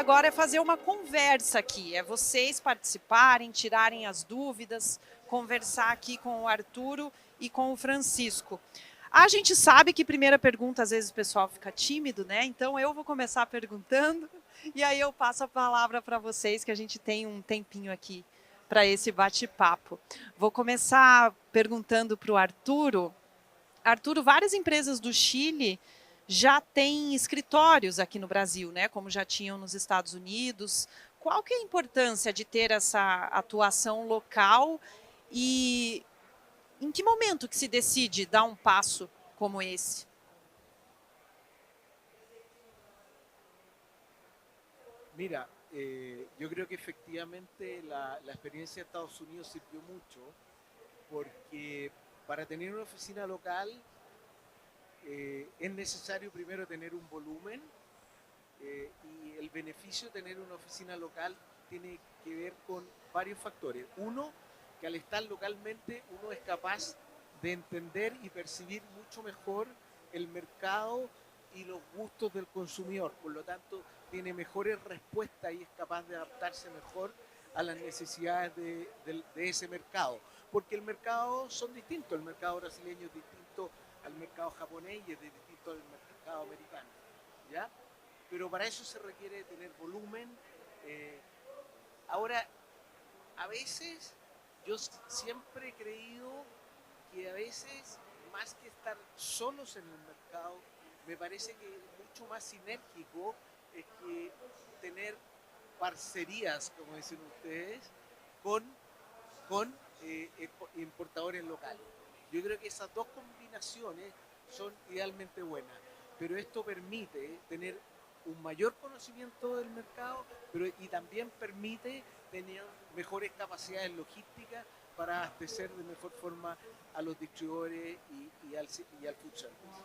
agora é fazer uma conversa aqui, é vocês participarem, tirarem as dúvidas, conversar aqui com o Arturo e com o Francisco. A gente sabe que primeira pergunta, às vezes o pessoal fica tímido, né? Então eu vou começar perguntando e aí eu passo a palavra para vocês, que a gente tem um tempinho aqui para esse bate-papo. Vou começar perguntando para o Arturo. Arturo, várias empresas do Chile já têm escritórios aqui no Brasil, né? Como já tinham nos Estados Unidos. Qual que é a importância de ter essa atuação local e em que momento que se decide dar um passo como esse? Mira, yo creo que efectivamente la experiencia de Estados Unidos sirvió mucho porque para tener una oficina local es necesario primero tener un volumen y el beneficio de tener una oficina local tiene que ver con varios factores. Uno, que al estar localmente uno es capaz de entender y percibir mucho mejor el mercado y los gustos del consumidor. Por lo tanto, tiene mejores respuestas y es capaz de adaptarse mejor a las necesidades de ese mercado. Porque el mercado son distintos. El mercado brasileño es distinto al mercado japonés y es distinto al mercado americano. ¿Ya? Pero para eso se requiere tener volumen. Ahora, a veces yo siempre he creído que a veces, más que estar solos en el mercado, me parece que mucho más sinérgico es que tener parcerías, como dicen ustedes, con importadores locales. Yo creo que esas dos combinaciones son idealmente buenas, pero esto permite tener un mayor conocimiento del mercado, pero y también permite tener mejores capacidades logísticas para abastecer de mejor forma a los distribuidores y al food service.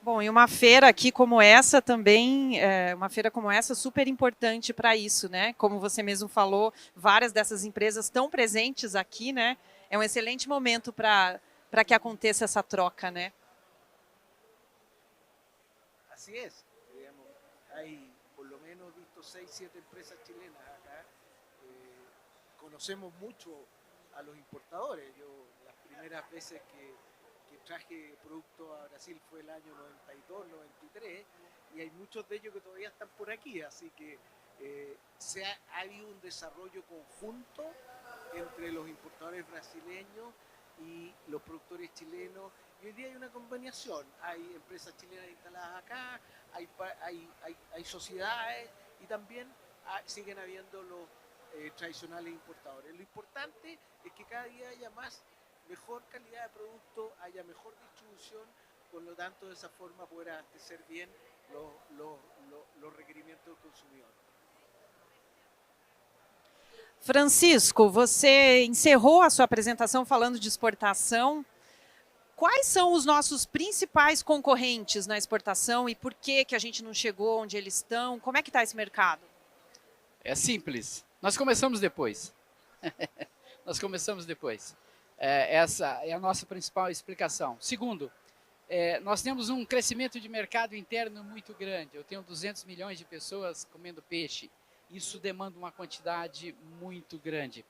Bom, e uma feira aqui como essa também, uma feira como essa super importante para isso, né? Como você mesmo falou, várias dessas empresas estão presentes aqui, né? É um excelente momento para que aconteça essa troca, né? Así es, digamos, hay por lo menos visto 6, 7 empresas chilenas acá. Conocemos mucho a los importadores. Yo las primeras veces que traje producto a Brasil fue el año 92, 93, y hay muchos de ellos que todavía están por aquí, así que ha habido un desarrollo conjunto entre los importadores brasileños y los productores chilenos, y hoy día hay una combinación, hay empresas chilenas instaladas acá, hay sociedades y también siguen habiendo los tradicionales importadores. Lo importante es que cada día haya mejor calidad de producto, haya mejor distribución, por lo tanto de esa forma poder abastecer bien los requerimientos del consumidor. Francisco, você encerrou a sua apresentação falando de exportação. Quais são os nossos principais concorrentes na exportação e por que a gente não chegou onde eles estão? Como é que está esse mercado? É simples. Nós começamos depois. Nós começamos depois. Essa é a nossa principal explicação. Segundo, nós temos um crescimento de mercado interno muito grande. Eu tenho 200 milhões de pessoas comendo peixe. Isso demanda uma quantidade muito grande.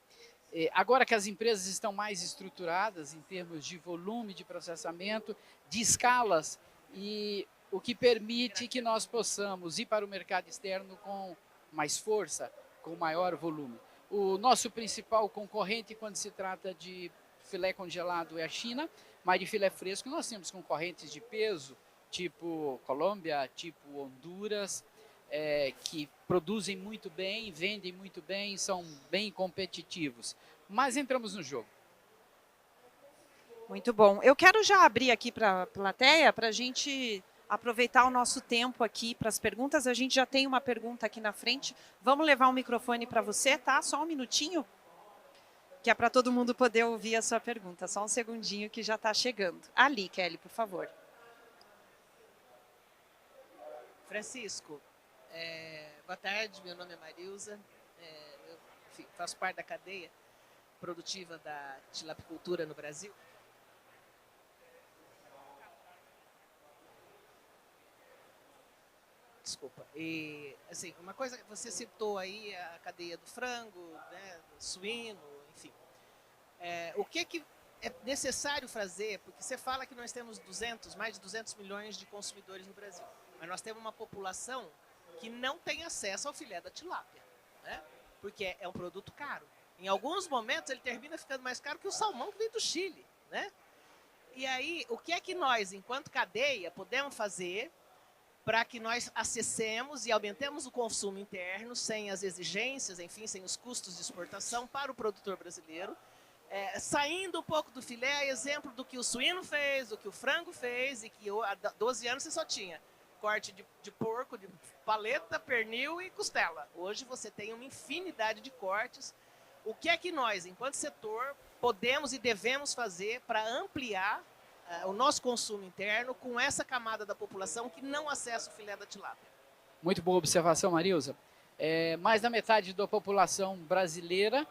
Agora que as empresas estão mais estruturadas em termos de volume de processamento, de escalas, e o que permite que nós possamos ir para o mercado externo com mais força, com maior volume. O nosso principal concorrente quando se trata de filé congelado é a China, mas de filé fresco nós temos concorrentes de peso, tipo Colômbia, tipo Honduras, que produzem muito bem, vendem muito bem, são bem competitivos. Mas entramos no jogo. Muito bom. Eu quero já abrir aqui para a plateia, para a gente aproveitar o nosso tempo aqui para as perguntas. A gente já tem uma pergunta aqui na frente. Vamos levar um microfone para você, tá? Só um minutinho, que é para todo mundo poder ouvir a sua pergunta. Só um segundinho que já está chegando. Ali, Kelly, por favor. Francisco, boa tarde, meu nome é Marilza, eu faço parte da cadeia produtiva da tilapicultura no Brasil. Desculpa. E, assim, uma coisa que você citou aí, a cadeia do frango, né, do suíno, enfim. O que é necessário fazer? Porque você fala que nós temos mais de 200 milhões de consumidores no Brasil. Mas nós temos uma população que não tem acesso ao filé da tilápia, né? Porque é um produto caro. Em alguns momentos ele termina ficando mais caro que o salmão que vem do Chile, né? E aí, o que é que nós, enquanto cadeia, podemos fazer para que nós acessemos e aumentemos o consumo interno sem as exigências, enfim, sem os custos de exportação para o produtor brasileiro, saindo um pouco do filé, exemplo do que o suíno fez, do que o frango fez, e que há 12 anos você só tinha corte de porco, de paleta, pernil e costela. Hoje você tem uma infinidade de cortes. O que é que nós, enquanto setor, podemos e devemos fazer para ampliar o nosso consumo interno com essa camada da população que não acessa o filé da tilápia? Muito boa observação, Marilza. Mais da metade da população brasileira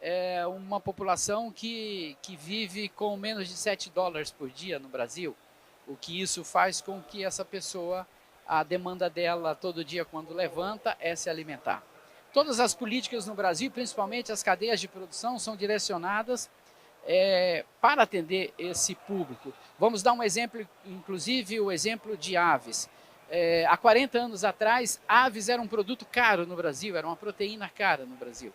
é uma população que vive com menos de $7 por dia no Brasil. O que isso faz com que essa pessoa, a demanda dela todo dia quando levanta é se alimentar. Todas as políticas no Brasil, principalmente as cadeias de produção, são direcionadas para atender esse público. Vamos dar um exemplo, inclusive o exemplo de aves. Há 40 anos atrás, aves era um produto caro no Brasil, era uma proteína cara no Brasil.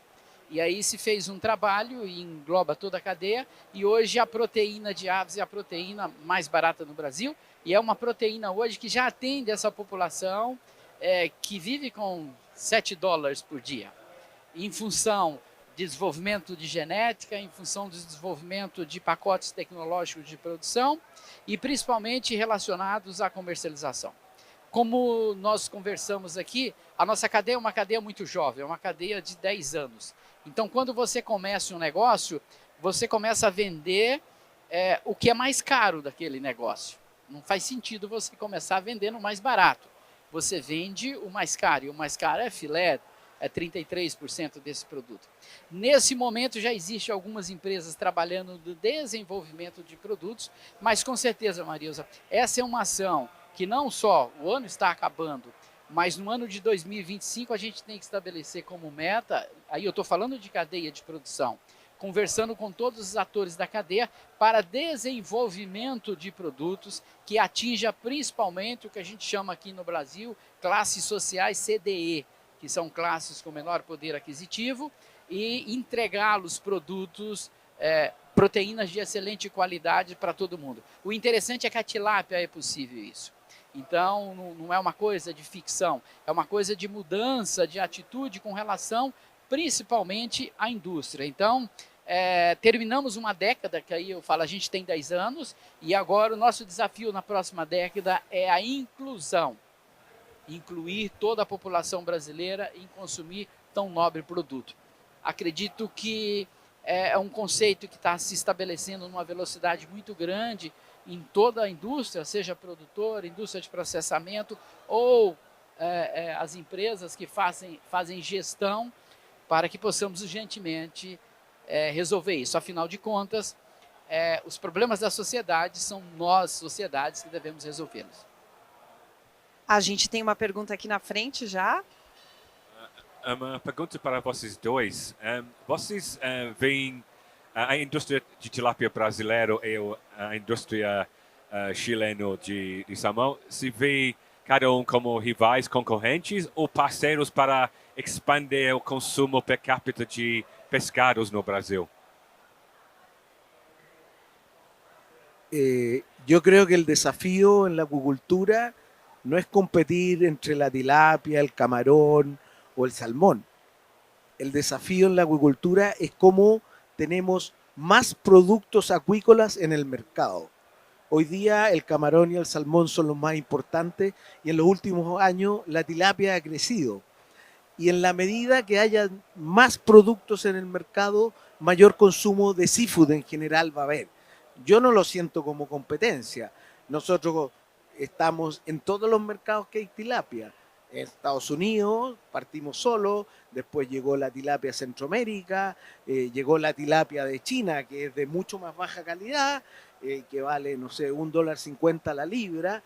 E aí se fez um trabalho e engloba toda a cadeia, e hoje a proteína de aves é a proteína mais barata no Brasil, e é uma proteína hoje que já atende essa população que vive com $7 por dia, em função de desenvolvimento de genética, em função do desenvolvimento de pacotes tecnológicos de produção e principalmente relacionados à comercialização. Como nós conversamos aqui, a nossa cadeia é uma cadeia muito jovem, é uma cadeia de 10 anos. Então, quando você começa um negócio, você começa a vender o que é mais caro daquele negócio. Não faz sentido você começar vendendo o mais barato. Você vende o mais caro, e o mais caro é filé, é 33% desse produto. Nesse momento já existem algumas empresas trabalhando no desenvolvimento de produtos, mas com certeza, Marilza, essa é uma ação que não só o ano está acabando, mas no ano de 2025 a gente tem que estabelecer como meta, aí eu estou falando de cadeia de produção, conversando com todos os atores da cadeia para desenvolvimento de produtos que atinja principalmente o que a gente chama aqui no Brasil classes sociais CDE, que são classes com menor poder aquisitivo, e entregá-los produtos, proteínas de excelente qualidade para todo mundo. O interessante é que a tilápia é possível isso. Então, não é uma coisa de ficção, é uma coisa de mudança de atitude com relação, principalmente, à indústria. Então, terminamos uma década, que aí eu falo, a gente tem 10 anos, e agora o nosso desafio na próxima década é a inclusão. Incluir toda a população brasileira em consumir tão nobre produto. Acredito que é um conceito que está se estabelecendo numa velocidade muito grande em toda a indústria, seja produtor, indústria de processamento ou as empresas que fazem gestão para que possamos urgentemente resolver isso. Afinal de contas, os problemas da sociedade são nós, sociedades, que devemos resolvê-los. A gente tem uma pergunta aqui na frente já. Uma pergunta para vocês dois. Vocês veem a indústria de tilápia brasileira e a indústria chilena de salmão, se vê cada um como rivais, concorrentes ou parceiros para expandir o consumo per capita de pescados no Brasil? Yo creo que el desafío en la acuicultura no es competir entre la tilapia, el camarón o el salmón. El desafío en la acuicultura es cómo tenemos más productos acuícolas en el mercado. Hoy día el camarón y el salmón son los más importantes y en los últimos años la tilapia ha crecido. Y en la medida que haya más productos en el mercado, mayor consumo de seafood en general va a haber. Yo no lo siento como competencia. Nosotros estamos en todos los mercados que hay tilapia. En Estados Unidos partimos solo, después llegó la tilapia a Centroamérica, llegó la tilapia de China, que es de mucho más baja calidad, que vale, no sé, $1.50 la libra,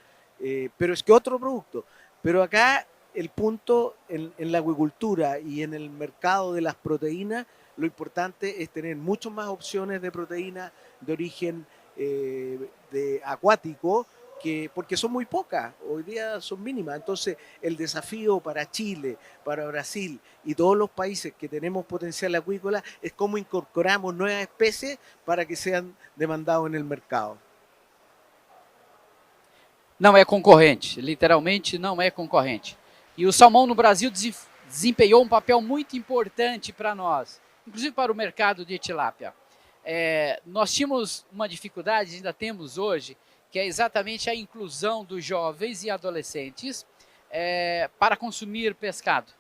pero es que otro producto. Pero acá el punto en la acuicultura y en el mercado de las proteínas, lo importante es tener muchas más opciones de proteína de origen acuático, porque son muy pocas, hoy día son mínimas. Entonces, el desafío para Chile, para Brasil y todos los países que tenemos potencial acuícola es cómo incorporamos nuevas especies para que sean demandados en el mercado. Não é concorrente, literalmente não é concorrente. E o salmão no Brasil desempenhou um papel muito importante para nós, inclusive para o mercado de tilápia. Nós tínhamos uma dificuldade, ainda temos hoje, que é exatamente a inclusão dos jovens e adolescentes para consumir pescado.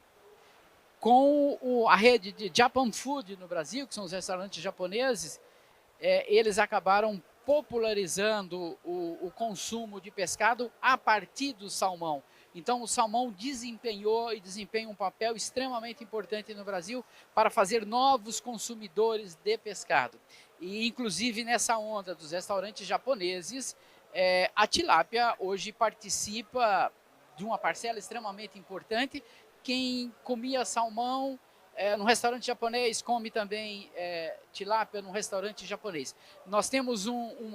Com a rede de Japan Food no Brasil, que são os restaurantes japoneses, eles acabaram popularizando o consumo de pescado a partir do salmão. Então, o salmão desempenhou e desempenha um papel extremamente importante no Brasil para fazer novos consumidores de pescado. E, inclusive, nessa onda dos restaurantes japoneses, a tilápia hoje participa de uma parcela extremamente importante. Quem comia salmão no restaurante japonês come também tilápia no restaurante japonês. Nós temos um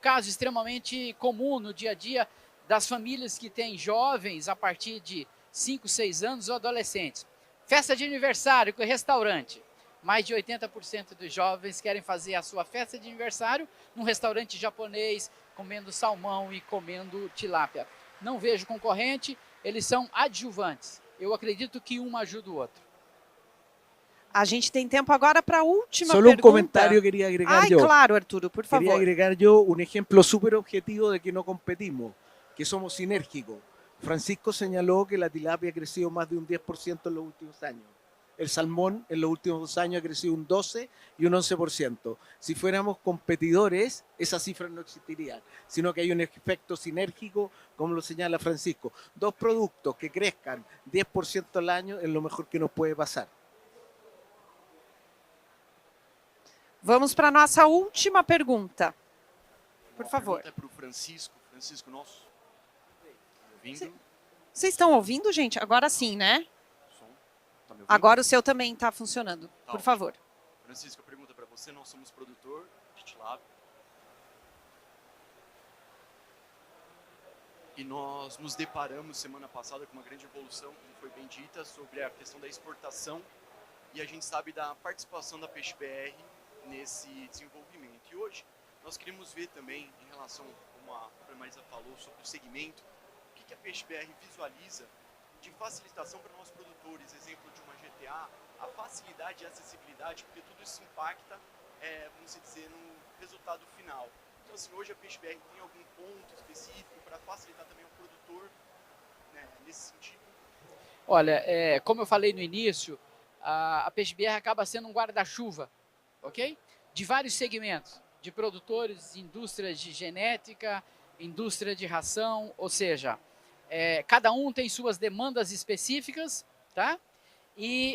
caso extremamente comum no dia a dia das famílias que têm jovens a partir de 5, 6 anos ou adolescentes. Festa de aniversário com restaurante. Mais de 80% dos jovens querem fazer a sua festa de aniversário num restaurante japonês, comendo salmão e comendo tilápia. Não vejo concorrente, eles são adjuvantes. Eu acredito que um ajuda o outro. A gente tem tempo agora para a última Solo pergunta. un comentario quería agregar yo. Claro, Arturo, por favor. Quería agregar yo un ejemplo súper objetivo de que no competimos, que somos sinérgicos. Francisco señaló que la tilapia ha crecido más de un 10% en los últimos años. El salmón en los últimos 2 años ha crecido un 12 y un 11%. Si fuéramos competidores, esas cifras no existirían, sino que hay un efecto sinérgico, como lo señala Francisco. 2 productos que crezcan 10% al año es lo mejor que nos puede pasar. Vamos para a nossa última pergunta. Por favor. A pergunta é para o Francisco. Francisco, nosso. Ouvindo? Vocês estão ouvindo, gente? Agora sim, né? Som. Tá me ouvindo? Agora o seu também está funcionando. Tá, Por favor. Francisco, a pergunta para você. Nós somos produtor de tilápia. E nós nos deparamos semana passada com uma grande evolução, como foi bem dita, sobre a questão da exportação. E a gente sabe da participação da Peixe BR nesse desenvolvimento. E hoje nós queremos ver também, em relação, como a própria Marisa falou, sobre o segmento, o que a Peixe BR visualiza de facilitação para nós produtores, exemplo de uma GTA, a facilidade e acessibilidade, porque tudo isso impacta, vamos dizer, no resultado final. Então, assim, hoje a Peixe BR tem algum ponto específico para facilitar também o produtor, né, nesse sentido? Olha, como eu falei no início, a Peixe BR acaba sendo um guarda-chuva, ok? De vários segmentos, de produtores, indústrias de genética, indústria de ração, ou seja, cada um tem suas demandas específicas, tá?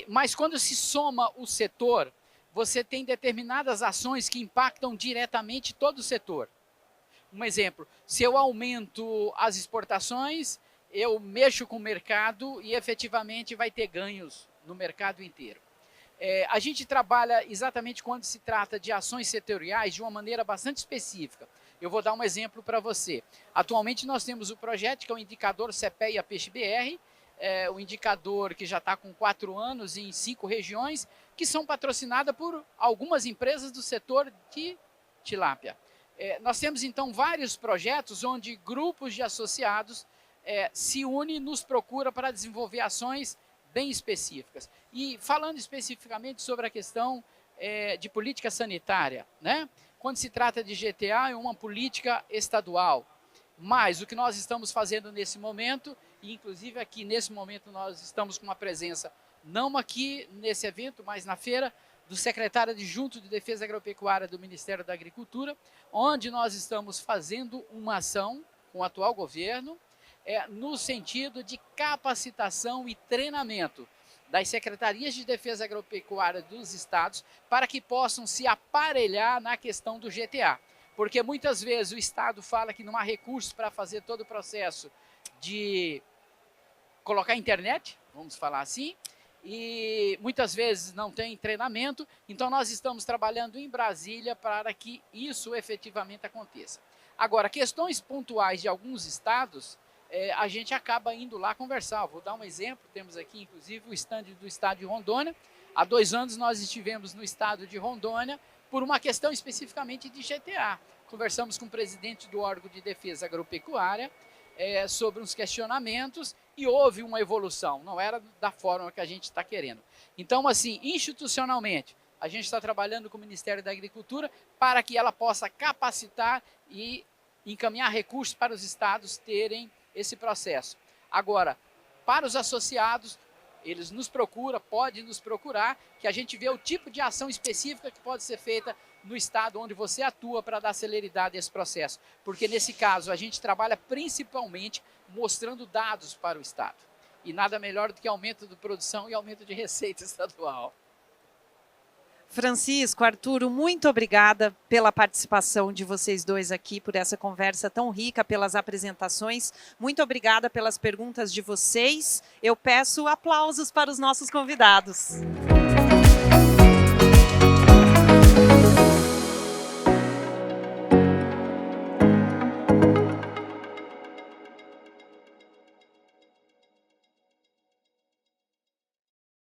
Mas quando se soma o setor, você tem determinadas ações que impactam diretamente todo o setor. Um exemplo, se eu aumento as exportações, eu mexo com o mercado e efetivamente vai ter ganhos no mercado inteiro. A gente trabalha exatamente quando se trata de ações setoriais de uma maneira bastante específica. Eu vou dar um exemplo para você. Atualmente nós temos o projeto que é o indicador CPEA Peixe BR, o indicador que já está com 4 anos em 5 regiões, que são patrocinadas por algumas empresas do setor de tilápia. Nós temos então vários projetos onde grupos de associados se unem e nos procuram para desenvolver ações bem específicas. E falando especificamente sobre a questão de política sanitária, né? Quando se trata de GTA, é uma política estadual. Mas o que nós estamos fazendo nesse momento, e inclusive aqui nesse momento nós estamos com uma presença, não aqui nesse evento, mas na feira, do secretário adjunto de Defesa Agropecuária do Ministério da Agricultura, onde nós estamos fazendo uma ação com o atual governo, no sentido de capacitação e treinamento das secretarias de defesa agropecuária dos estados para que possam se aparelhar na questão do GTA. Porque muitas vezes o estado fala que não há recursos para fazer todo o processo de colocar internet, vamos falar assim, e muitas vezes não tem treinamento, então nós estamos trabalhando em Brasília para que isso efetivamente aconteça. Agora, questões pontuais de alguns estados, a gente acaba indo lá conversar. Vou dar um exemplo, temos aqui inclusive o stand do estado de Rondônia. Há 2 anos nós estivemos no estado de Rondônia por uma questão especificamente de GTA. Conversamos com o presidente do órgão de defesa agropecuária sobre uns questionamentos e houve uma evolução, não era da forma que a gente está querendo. Então, assim, institucionalmente, a gente está trabalhando com o Ministério da Agricultura para que ela possa capacitar e encaminhar recursos para os estados terem esse processo. Agora, para os associados, eles nos procuram, podem nos procurar, que a gente vê o tipo de ação específica que pode ser feita no estado onde você atua para dar celeridade a esse processo. Porque nesse caso a gente trabalha principalmente mostrando dados para o estado. E nada melhor do que aumento de produção e aumento de receita estadual. Francisco, Arturo, muito obrigada pela participação de vocês dois aqui, por essa conversa tão rica, pelas apresentações. Muito obrigada pelas perguntas de vocês. Eu peço aplausos para os nossos convidados.